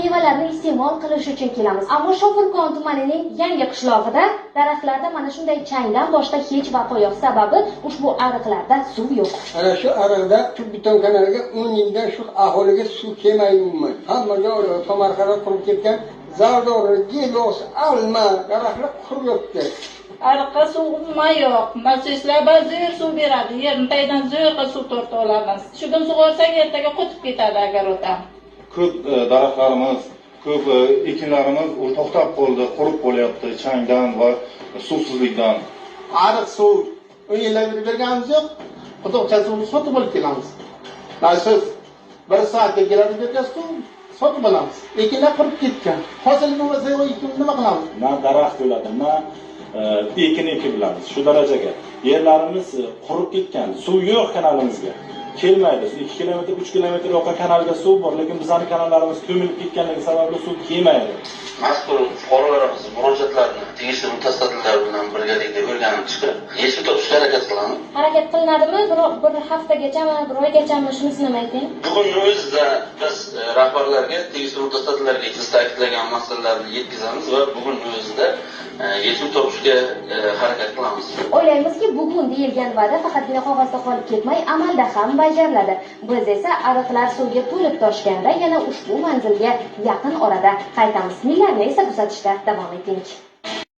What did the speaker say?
mevalarni iste'mol qilish uchun kelamiz. Ammo Shofirkon tumanining yangi qishlog'ida daraxtlarda mana shunday changdan boshqa hech vaqo yo'q. Sababi ushbu ariqlarda suv yo'q. Ana shu ariqda shu beton kanalga 10 yildan shu aholiga suv kelmaydi umuman. Hamma joy tomarxona qurib ketgan. Zardori, gilos, alma, daraxtlar qurib yotdi. Ariqqa suv umuman yo'q. Masjidlar ba'zir suv beradi. Yerni taydan zo'rqa suv tortib olamiz. Shu kun sug'orsak ertaga qotib ketadi agar o'tam. Ko'p daraxtlarimiz, ko'p ekinlarimiz to'xtab qoldi, qurib qolyapti changdan va suvsizlikdan. Ariq suv 10 yillar berganimiz yo'q. Quduqcha suvni sotib olib kelamiz. Siz 1 soatga keladi bergan suv sotib olamiz. Ekinlar qurib ketgan. Hosil bo'lmasa u ekin nima qilamiz? Na daraxt bo'ladi, na ekin bilamiz. Shu darajaga yerlarimiz qurib ketgan. Suv yo'q kanalimizga. Kelmaydi. 2 kilometr, 3 kilometr yoqqa kanalga suv bor, lekin bizning kanallarimiz ko'milib ketganligi sababli suv kelmaydi. Mazkur fuqarolarimiz murojaatlarini tegishli mutasaddilar bilan birgalikda o'rganib chiqib, yechim topishga harakat qilamiz. Harakat qilinadimi? Bir haftagachami, bir oygachami shunisini nima ayting? Bugunning o'zida biz rahbarlarga, tegishli mutasaddilarga siz ta'kidlagan masalalarni yetkazamiz va bugunning o'zida yechim topishga harakat qilamiz. O'ylaymizki, bugun deyilgan va'da faqatgina qog'ozda qolib ketmay, amalda ham bajariladi. Biz esa ariqlar suvga to'lib toshganda yana ushbu manzilga yaqin orada qaytamiz. Millarni esa kuzatishda davom eting.